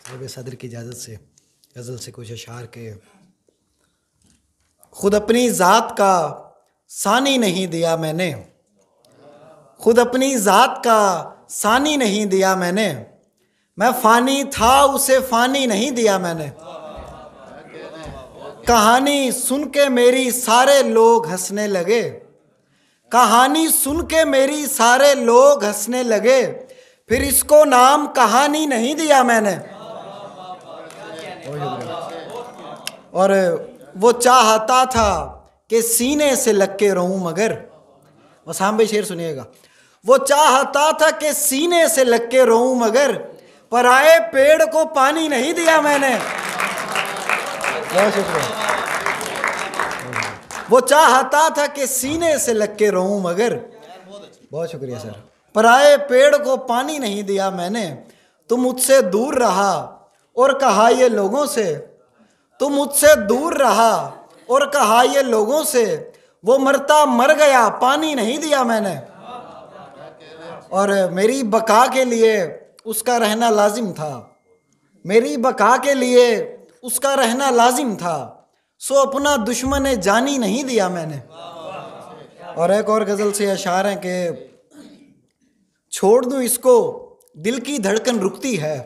जनाब सदर की इजाज़त से गज़ल से कुछ अशार के। खुद अपनी ज़ात का सानी नहीं दिया मैंने, खुद अपनी ज़ात का सानी नहीं दिया मैंने, मैं फ़ानी था उसे फ़ानी नहीं दिया मैंने। कहानी सुन के मेरी सारे लोग हंसने लगे, कहानी सुन के मेरी सारे लोग हंसने लगे, फिर इसको नाम कहानी नहीं दिया मैंने। और वो चाहता था कि सीने से लग के रहूं मगर, वसाम भाई शेर सुनिएगा। वो चाहता था कि सीने से लग के रहूं मगर, पर आए पेड़ को पानी नहीं दिया मैंने। बहुत शुक्रिया। वो चाहता था कि सीने से लग के रहूं मगर, बहुत शुक्रिया सर, पर आए पेड़ को पानी नहीं दिया मैंने। तुम मुझसे दूर रहा और कहा ये लोगों से, तुम मुझसे दूर रहा और कहा ये लोगों से, वो मरता मर गया पानी नहीं दिया मैंने। और मेरी बका के लिए उसका रहना लाजिम था, मेरी बका के लिए उसका रहना लाजिम था, सो अपना दुश्मन जानी नहीं दिया मैंने। और एक और गज़ल से अशार हैं कि छोड़ दूं इसको दिल की धड़कन रुकती है,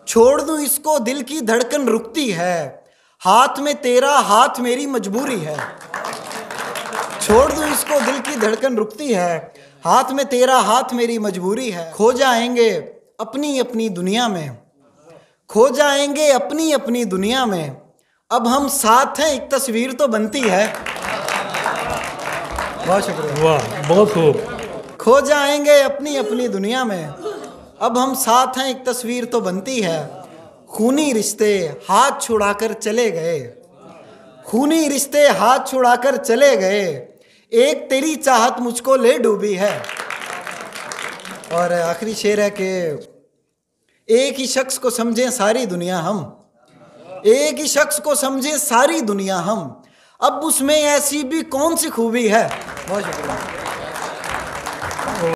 छोड़ दूं इसको दिल की धड़कन रुकती है, हाथ में तेरा हाथ मेरी मजबूरी है। छोड़ दूं इसको दिल की धड़कन रुकती है, हाथ में तेरा हाथ मेरी मजबूरी है। खो जाएंगे अपनी अपनी दुनिया में, खो जाएंगे अपनी अपनी दुनिया में, अब हम साथ हैं एक तस्वीर तो बनती है। बहुत शुक्रिया। वाह, बहुत खूब। खो जाएंगे अपनी अपनी दुनिया में, अब हम साथ हैं एक तस्वीर तो बनती है। खूनी रिश्ते हाथ छुड़ाकर चले गए, खूनी रिश्ते हाथ छुड़ाकर चले गए, एक तेरी चाहत मुझको ले डूबी है। और आखिरी शेर है कि एक ही शख्स को समझें सारी दुनिया हम, एक ही शख्स को समझें सारी दुनिया हम, अब उसमें ऐसी भी कौन सी खूबी है। बहुत शुक्रिया।